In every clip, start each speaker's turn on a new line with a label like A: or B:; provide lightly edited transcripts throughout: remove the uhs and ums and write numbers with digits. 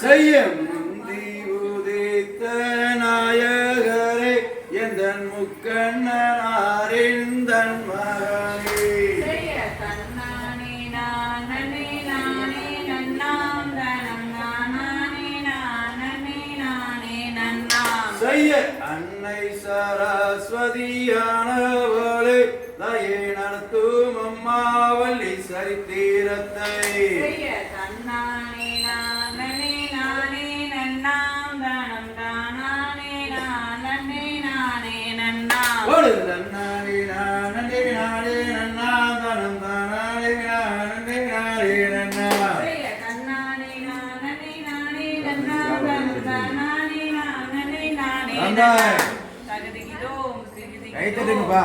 A: செய்யமுந்தி உதித்த நாயகரே எந்தன் முக்கண்ணனாரின் தன் மகனே செய்ய அன்னை சரஸ்வதியானவளே தயை நடத்தும் அம்மாவல்லி சரித்திரத்தை கைத்தட்டுங்கப்பா.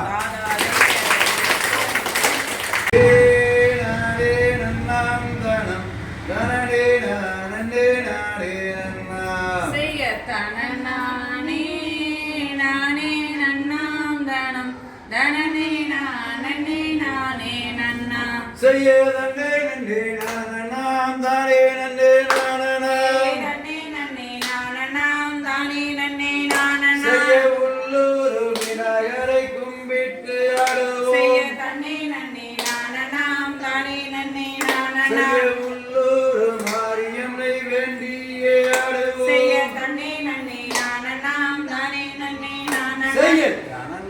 A: செய்ய நன்னே நன்னே நானாம் தானே நன்னே நானா செய்ய உள்ளூர் விநாயகரை கும்பிட்டு ஆடுவோம் செய்ய உள்ளூர் மாரியம்மை வேண்டியே ஆடுவோம் செய்ய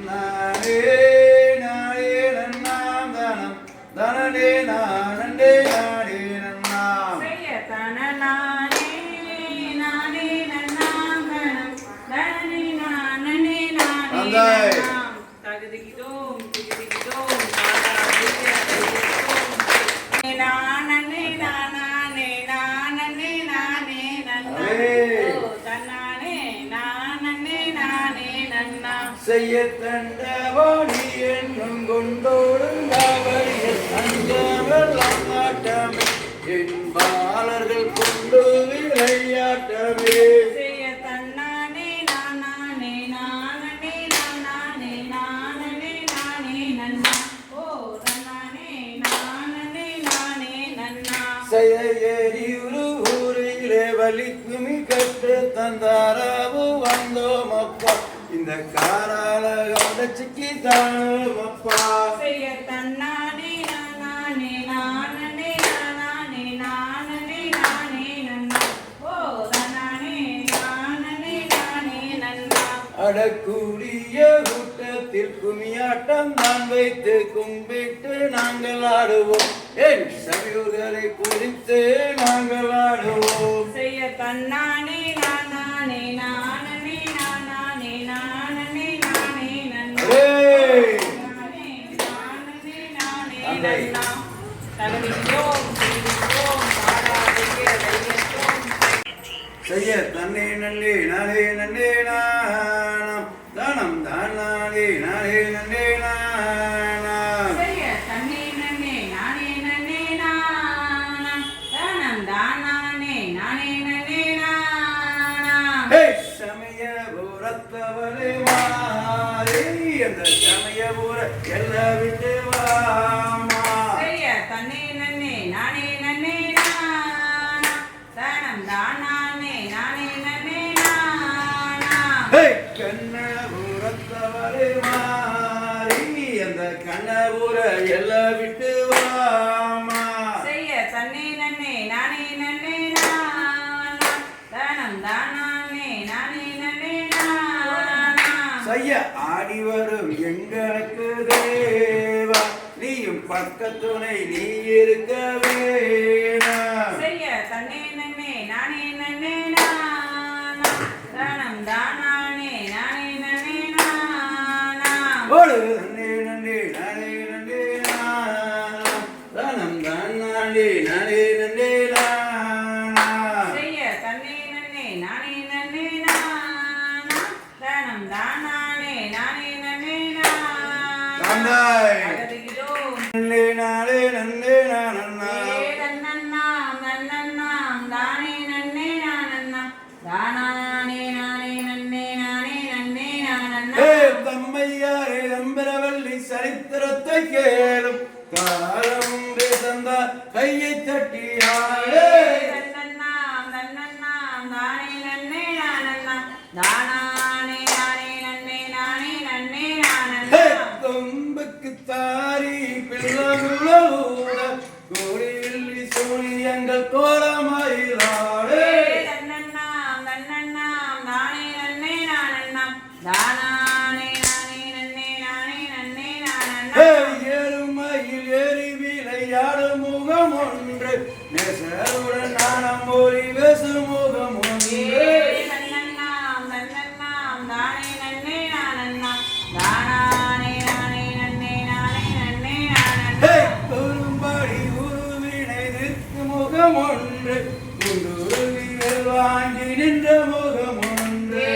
A: நானே நானே நன்னாம் தானம் தனனே நானே நானே நன்னாம் செய்ய தனநானே நானே நன்னாம் தனம் தனனே நானே நானே நன்னாம் தகதிகிதோம் திகிதிகிதோம் நானே நானே நானே நானே நன்னாம் தன்னானே நானே நானே நன்னாம் செய்ய தண்டவாணி என்னும் கொண்டோடுங்காவடியில் அஞ்சமெல்லாம் நாட்டமே என்பாளர்கள் கொண்டு விளையாட்டமே செய்ய தன்னானே நானே நானே நானே நானே நானே நன்னா ஓ தன்னானே நானே நானே நன்னா செய்ய ஏரியுரு ஊரிலே வலிக்குமி கட்டு தந்தாராவு வந்தோம் அப்பா இந்த காரால கண்டச்சிக்கி தானும் அப்பா செய்ய தன்னானே நானே நானே நானே நானே நானே நன்னா ஓ தன்னானே நானே நானே நன்னா அடக்கூடிய கூட்டத்தில் குமியாட்டம் தான் வைத்து கும்பிட்டு நாங்கள் ஆடுவோம் என் சமயோர்களை குறித்து நாங்கள் ஆடுவோம் செய்ய தன்னானே நானே நானே நானே நானே நானே நன்னா நானே நானே நானே நன்னா தகதிகிதோம் திகிதிகிதோம் பாடாதே தையத்தோம் செய்ய தன்னே நன்னே நானே நன்னே நானம் தானம் தானானே நானே நன்னே நானம் செய்ய தன்னே நன்னே நானே நன்னே நானம் தானம் தானானே நானே நன்னே நானம் ஹே சமயபுரத்தவளே மாறி அந்த சமயபுர எல்லா விட்டு வாமா செய்ய தன்னே நன்னே நானே நன்னே நானம் தானம் தானானே நானே நன்னே நானம் ஹே கண்ணபுரத்தவளே மாறி அந்த கண்ணபுர எல்லா விட்டு வாமா செய்ய தன்னே நன்னே நானே நன்னே நானம் தானம் தானானே நானே நன்னே நானம் செய்ய ஆடி வரும் எங்களுக்கு தேவா நீயும் பக்கத்துணை நீ இருக்க வேணாம் செய்ய தன்னே நன்னே நானே நன்னே நானம் தானம் தானானே நானே நன்னே நானம் ஓடு நன்னே நன்னே நானே நன்னே நானம் தானம் தானானே நானே நன்னே நானம் செய்ய தன்னே நன்னே நானே நன்னே நானம் தானம் தானானே நானே நன்னே நானம் தகதிகிதோம் நன்னே நானே நன்னே நானன்னா நன்னன்னாம் நன்னன்னாம் தானே நன்னே நானன்னா தானானே நானே நன்னே நானே நன்னே நானன்னா தம்மையாரே நம்பரவல்லி சரித்திரத்தை கேளும் காலம் தந்த கையை தட்டி ஆளே கொம்புக்கு தாரி பிள்ளைகளோட கோடியில் சூரியங்கள் கோலமாயிலாடே ஏறுமையில் ஏறி விளையாடும் முகம் ஒன்று நெசருடன் நாணம் மொழி பேசு முகம் ஒன்று குறும்படி உருவினை நிற்கு முகம் ஒன்று குண்டுருவிகள் வாங்கி நின்ற முகம் ஒன்று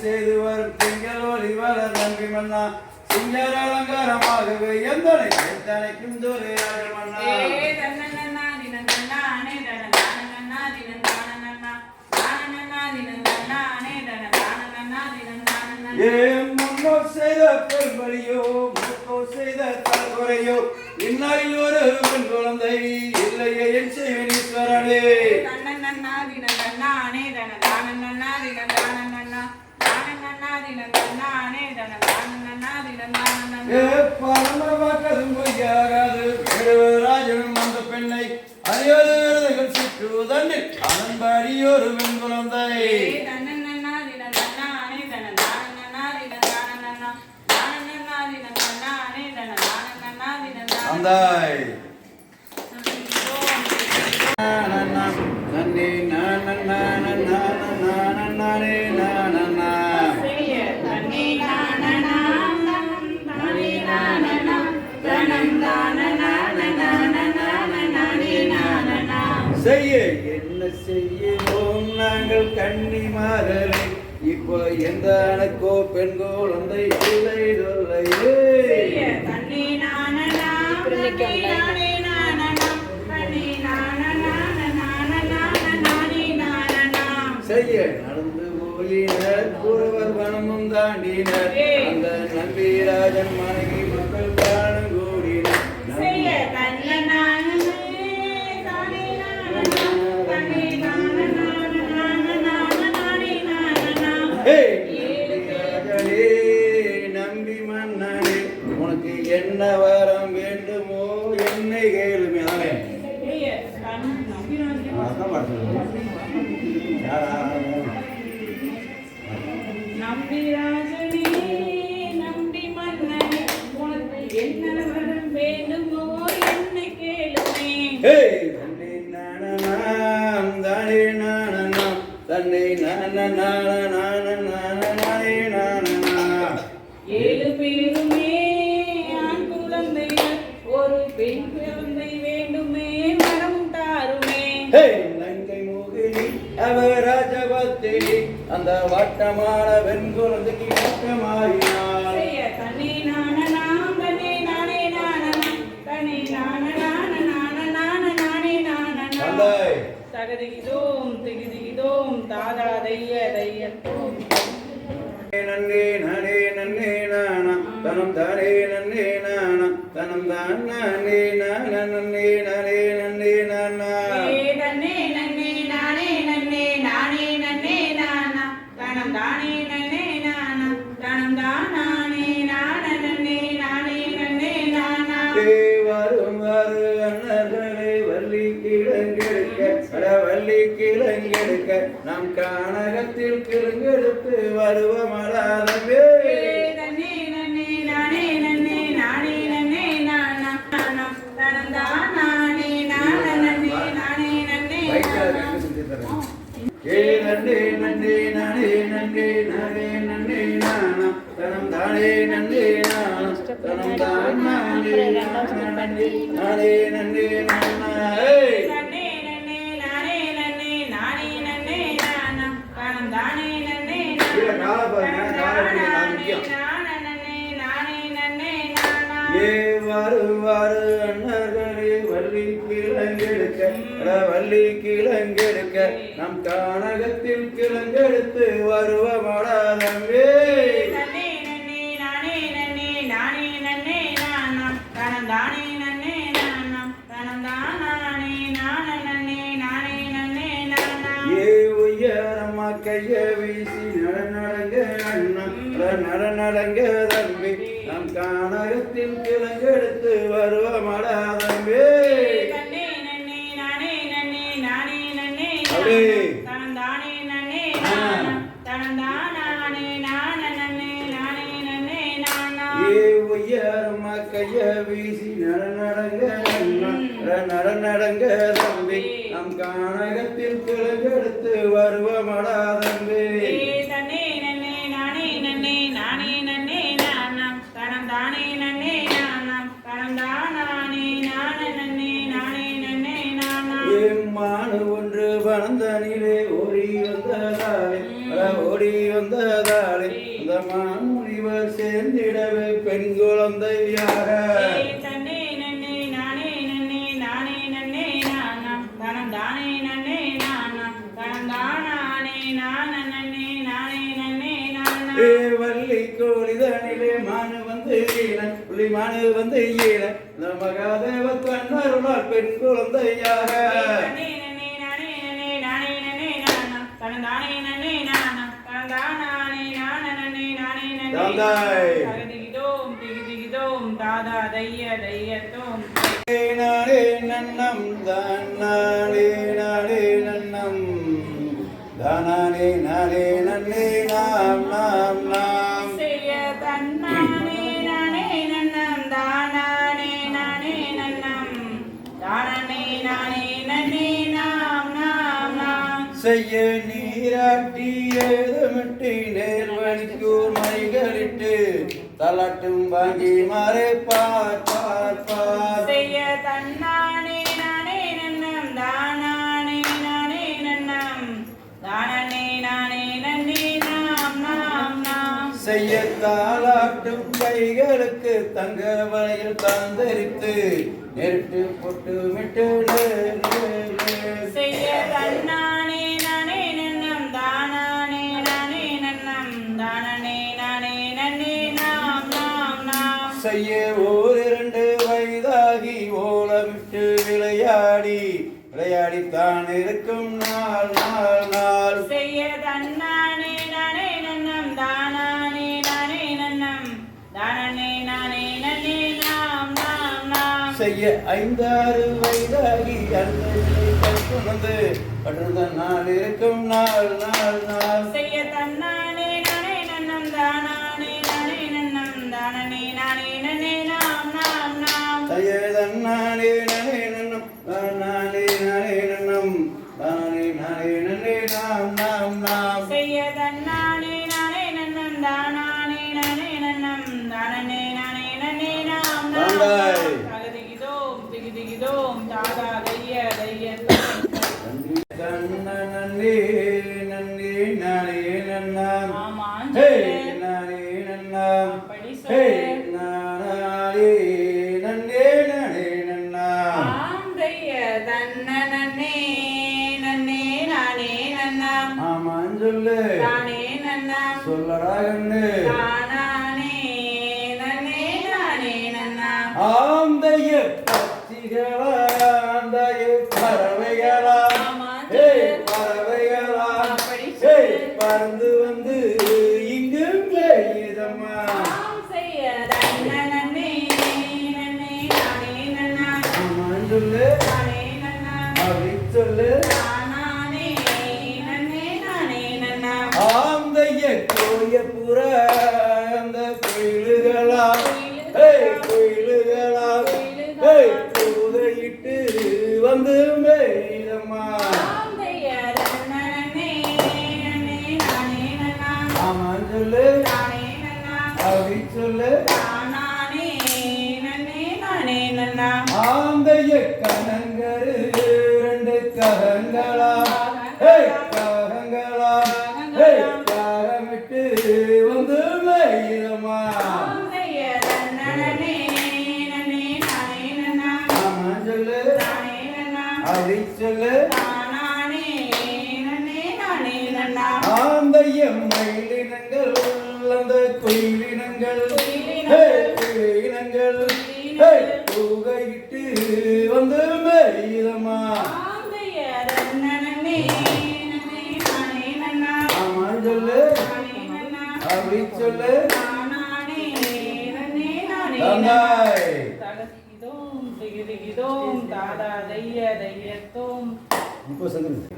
A: செய்து வரும் திங்கள் ஒளி வர தம்பி மன்னா சிங்கர் அலங்காரமாகவே எந்தனை தனைக்கும் துறையாக மன்னா முன்னோர் செய்த பெருமறியோ முன்னோர் செய்த தலைமுறையோ இந்நாளில் ஒரு பெண் குழந்தை இல்லையே என் செய்வனீஸ்வரனே பரமவாக்கதும் பொய்யாகாது ராஜனும் அந்த பெண்ணை அறிவது விருதுகள் சுற்றுவதன்னில் அனன்பாடி ஒரு பெண் குழந்தை அந்தாய் நன்னே செய்ய என்ன செய்யணும் நாங்கள் கன்னிமார்களே இப்போ எந்த அணக்கோ பெண் குழந்தை இல்லை சொல்லையே செய்ய நடந்து போயினர் ஒருவர் வனமும் தாண்டினர் அந்த நம்பிராஜன் மனைவி மக்கள் காணும் கூடினர் நம்பி மன்னனே உனக்கு என்ன வரம் வேண்டுமோ என்னை கேளுமே
B: நம்பிராஜனே நம்பி மன்னனே உனக்கு என்ன வரம் வேண்டுமோ என்னை கேளுமே
A: தன்னை நாணனாம் தானே நாணனாம் தன்னை நானே நாணனா
B: 7 பேருமே ஆண் குழந்தைகள் ஒரு பெண் குழந்தை வேண்டுமே மரம் தாருமே
A: லங்கை மோகினி அவர் ராஜபத்தினி அந்த வட்டமான வெண் குழந்தைக்கு வட்டமாயினார்
B: தன்னை நாணனாம் தன்னை நானே நாணனாம் தன்னை நானே தகதிகிதோம் திகிதிகிதோம் தாதா தைய தையத்தோம்
A: நன்னே நானே நன்னே நானா தனம் தானே நன்னே நானா தனம் தான் நானே நானா நன்னே நானே நன்னே நானா
B: நன்னே நன்னே நானே நன்னே நானே நன்னே நானா தனம் தானே நன்னே நானா தனம் தான் நானே நானா நன்னே நானே நன்னே நானா
A: வரும் வரு அண்ணர்களே வள்ளி கிழங்கெடுக்க நம் கானகத்தில் கிழங்கெடுத்து வருவமலாதவே
B: நன்னே நன்னே நானே நன்னே நானே நன்னே நானா தனம் தான் நானே நானா நன்னே நானே நன்னே
A: நன்னே நன்னே நானே நன்னே நானே நன்னே நானா தனம் தானே நன்னே நானா தனம் தானே நானே நானே நன்னே நானா
B: நன்னே நன்னே நானே நன்னே நானே நன்னே நானா தனம் தானே நன்னே
A: கீழ கால பாருங்க கால பிடிங்க
B: நன்னே நானே நன்னே நானா
A: ஏ வாரு வாரு அண்ணர்களே வள்ளி கிழங்கெடுக்க வள்ளி கிழங்கெடுக்க நம் கானகத்தில் கிழங்கெடுத்து வருவமடா தம்பி
B: நன்னே நன்னே நானே நன்னே நானே நன்னே நானா தனம் தானே நன்னே நானா தனம் தானே நானே நன்னே நானே நன்னே நானா
A: ஏ உயரமா கைய வீசி நடநடங்க அண்ணன் நடநடங்க தம்பி நம் கானகத்தில் கிழங்கெடுத்து வருவமடா தம்பி
B: நன்னே நன்னே நானே நன்னே நானே நன்னே
A: அப்படியே.
B: தனம் தானே நன்னே நானா தனம் தானே நானே நன்னே நானே நன்னே நானா
A: ஏ உயரமா கைய வீசி நடநடங்க அண்ணன் நடநடங்க தம்பி நம் கானகத்தில் கிழங்கெடுத்து வருவமடா தம்பி
B: தன்னே நன்னே நானே நன்னே நானே நன்னே நானா தனம் தானே நன்னே நானா தனம் தானே நானே நன்னே நானே நன்னே நானா
A: மானு ஒன்று வளர்ந்தனிலே ஓடி வந்ததாலே ஓடி வந்ததாலே அந்த மாமுனிவர் சேர்ந்திடவே பெண் குழந்தையாக
B: தன்னே நன்னே நானே நன்னே நானே நன்னே நானா தனம் தானே நன்னே நானா தனம் தானே நானே நன்னே நானே நன்னே நானா
A: ஏ வள்ளி கோழிதனிலே மானு வந்து ஈன புள்ளி மானு வந்து ஈன இந்த மகாதேவ தன்னருளால் பெண் குழந்தையாக
B: தன்னே நன்னே நானே நன்னே நானே நன்னே நானா தனம் தானே நன்னே நானா தனம் தானே நானே நன்னே நானே நன்னே
A: தாந்தாய்.
B: தகதிகிதோம் திகிதிகிதோம் தாதா தைய தையத்தோம்
A: நானே நன்னம் தானே நானே நன்னம் தானே நானே நன்னே நாம் நாம் நாம்
B: செய்ய தன்னானே நானே நன்னம் தானானே நானே நன்னம் தானே நானே நன்னே நாம் நாம் நாம்
A: செய்ய நீராட்டி ஏதமிட்டு நேர்வழிக்கூர் மைகளிட்டு தலாட்டும் வாங்கி மாறே பார் பார் பார்
B: செய்ய தன்னானே நானே நன்னம் தானானே நானே நன்னம் தானே நானே நன்னே நாம் நாம் நாம்
A: செய்ய தாளாட்டும் கைகளுக்கு தங்க வளையல் தந்தரித்து நெருட்டு பொட்டு மிட்டு
B: செய்ய தன்னானே நானே நன்னம் தானானே நானே நன்னம் தானே நானே நன்னே நாம் நாம் நாம்
A: செய்ய ஓரிரண்டு வயதாகி ஓலமிட்டு விளையாடி விளையாடி தான் இருக்கும் நாள் நாள் நாள்
B: செய்ய தன்னானே நானே நன்னம் தானானே நானே நன்னம் தானே நானே நன்னே நாம் நாம் நாம்
A: செய்ய 5-6 வயதாகி அன்னையை கற்றுணர்ந்து படுத்த நாள் இருக்கும் நாள் நாள் நாள்
B: செய்ய தன்னானே நானே நன்னம் தானானே நானே நன்னம் தானே நானே நன்னே நாம் நாம் நாம்
A: செய்ய தன்னானே நானே நன்னம் தானே நானே நன்னம் தானே நானே நன்னே நாம் நாம் நாம்
B: செய்ய தன்னானே நானே நன்னம் தானானே நானே நன்னம் தானே நானே நன்னே நாம் நாம்
A: தாந்தாய்.
B: தகதிகிதோம் திகிதிகிதோம் தாதா தைய தையத்தோம்
A: நன்னே நன்னே நானே நன்னாம்
B: ஆமாம்
A: ஹே
B: சொல்லு.
A: நானே நன்னாம்
B: அப்படி
A: ஹே
B: சொல்லு.
A: நானே நன்னே நானே நன்னாம்
B: ஆம் தைய தன்ன நன்னே நன்னே நானே நன்னாம்
A: ஆமான் சொல்லு
B: தானே நன்னாம்
A: சொல்லடா கண்ணு
B: தானானே நன்னே நானே நன்னாம்
A: ஆந்தைய பச்சிகளா ஆந்தைய பறவைகளா
B: ஆமாம்
A: ஹே
B: சொல்லு.
A: பறவைகளா
B: அப்படி
A: ஹே
B: சொல்லு.
A: பறந்து வந்து இங்கும் பெய்யுதம்மா
B: ஆம் செய்ய தன்ன நன்னே நன்னே நானே நன்னாம்
A: ஆமான் சொல்லு
B: தானே நன்னாம்
A: அப்படி சொல்லு
B: தானானே நன்னே நானே நன்னாம்
A: ஆந்தைய கோய புற அந்த கோயிலுகளா ஹே கோயிலுகளா ஹே பூதையிட்டு வந்து மேய்தம்மா
B: ஆம் தைய தன்ன நன்னே நன்னே நானே நன்னாம்
A: ஆமான் சொல்லு
B: தானே நன்னாம்
A: அப்படி சொல்லு
B: தானானே நன்னா
A: ஆந்தைய கணங்கரு ரெண்டு ககங்களா ககங்களா ககமிட்டு வந்து மேயிரமா சொல்லு அப்படி சொல்லு ஆந்தைய மயிலினங்கள் அந்த குயிலினங்கள் குயிலினங்கள் பூகையிட்டு வந்து மேயிரமா ஆமா சொல்லு அப்படி சொல்லு தந்தாய் இப்போ சொல்லுங்க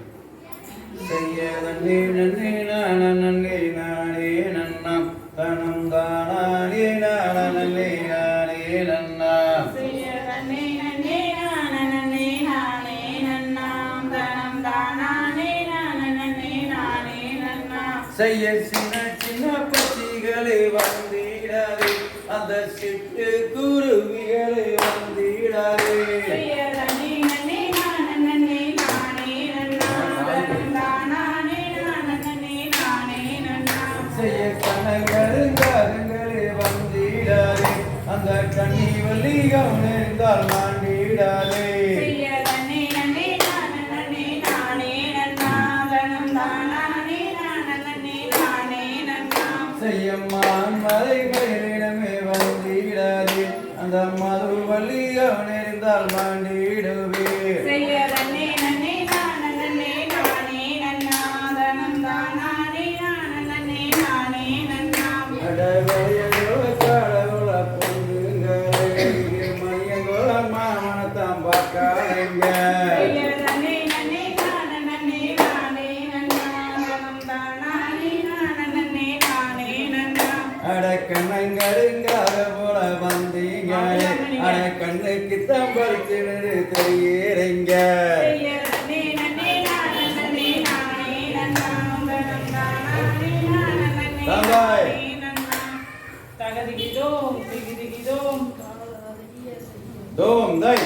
A: செய்ய நன்னே நன்னே நன்னே நானே நன்னாம் தனம் தானே நன்னே நானே நன்னாம்
B: செய்ய நன்னே நன்னே நானே நானே நன்னாம் தனம் தானே நானே நானே நன்னாம்
A: செய்ய சின்ன சின்ன பட்சிகளை வந்திடாதே அந்த சிட்டு குருவிகளை வந்திடாதே
B: செய்ய நன்னே நன்னே நானே நானே நன்னாம் தனம் தானே நானே நன்னாம்
A: செய்ய கனகருங்காரங்களே வந்திடாதே அந்த கண்ணி வள்ளி கவனிந்தால் மாண்டிடாதே
B: செய்ய நன்னே நன்னே நானே நன்னாம் தனம் தானே நானே நன்னாம்
A: செய்யம்மான் மலை மயிலிடமே வந்திடாதே அந்த மது வள்ளி கவனிந்தால் மாண்டிடுவே
B: செய்ய நன்னே நன்னே நானே நன்னாம் தனம் தானே நானே நன்னாம்
A: கடவுளோ கடவுள பொண்ணுங்களே மணியங்கோள மாமனத்தாம் பார்க்காதீங்க
B: செய்ய நன்னே நன்னே நானே நன்னாம் தனம் தானே நானே நன்னாம்
A: அடக்கண்ணங்கருங்காக போல வந்தீங்க அட கண்ணுக்கு தம்பரிச்சிடு தெரியுறீங்க
B: செய்ய நன்னே நன்னே நன்னாம் தனம் தானே
A: தாய்
B: நன்னாம் தகதிகிதோம் திகிதிகிதோம்
A: தோம் தை